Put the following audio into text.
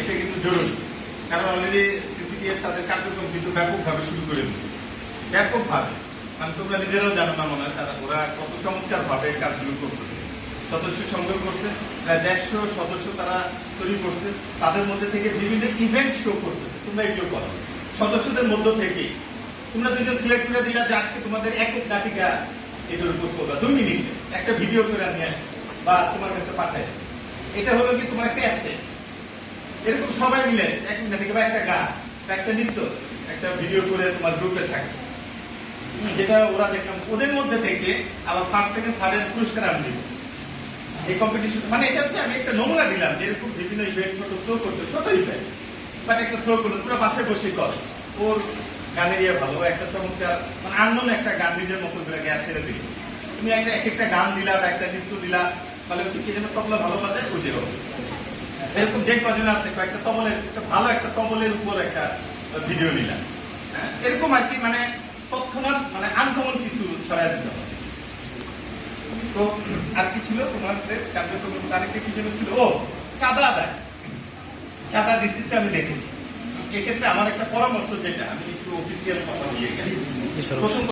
এটা কিন্তু জরুরি, কারণ অলরেডি সিসিটিএফ তাদের কার্যক্রম কিন্তু ব্যাপকভাবে শুরু করে দিচ্ছে, ব্যাপকভাবে। মানে তোমরা নিজেরাও জানো না মনে হয় ওরা কত চমৎকার ভাবে কাজগুলো করতেছে। সদস্য সংগ্রহ করছে, প্রায় 150 সদস্য তারা তৈরি করছে, তাদের মধ্যে থেকে বিভিন্ন ইভেন্ট শো করতেছে। তোমরা এগুলো করো সদস্যদের মধ্য থেকে, তোমরা দুজন সিলেক্ট করে দিলা যে আজকে তোমাদের একক নাটিকা এটার উপর করবা 2 মিনিটে একটা ভিডিও করে নিয়ে আসবে বা তোমার কাছে পাঠায়। এটা হলো কি তোমার একটা অ্যাসেট। এরকম সবাই মিলে এক নাটিকা বা একটা গান বা একটা নৃত্য একটা ভিডিও করে তোমার গ্রুপে থাকে, যেটা ওরা দেখলাম ওদের মধ্যে থেকে আবার ফার্স্ট সেকেন্ড থার্ড পুরস্কার আমি দিব এই কম্পিটিশন। মানে এটা হচ্ছে আমি একটা নমুনা দিলাম যে এরকম বিভিন্ন ইভেন্ট ছোট থ্রো করতে, ছোট ইভেন্ট বাট একটা থ্রো করতে পুরো বাসায় বসে কর। ওর গানের ইয়ে ভালো, একটা চমৎকার মানে আননোন একটা গান নিজের মতো করে গ্যাস ছেড়ে দিল। তুমি এক একটা গান দিলা বা একটা নৃত্য দিলা, তাহলে কি যেন তবলা ভালো বাজায় বুঝে হবে। এরকম যে কজন আছে কয়েকটা তবলের একটা ভালো একটা তবলের উপর একটা ভিডিও নিলাম, এরকম আর কি। মানে তৎক্ষণাৎ মানে আনকমন কিছু ছড়াই দিতে হবে। তো আর কি ছিল তোমাদের কার্যক্রম? তারিখে কি যেন ছিল, ও চাঁদা আদায়, চাঁদা রিসিপ্টটা আমি দেখেছি। এক্ষেত্রে আমার একটা পরামর্শ, যেটা আমি একটু অফিসিয়াল কথা বলি, প্রথম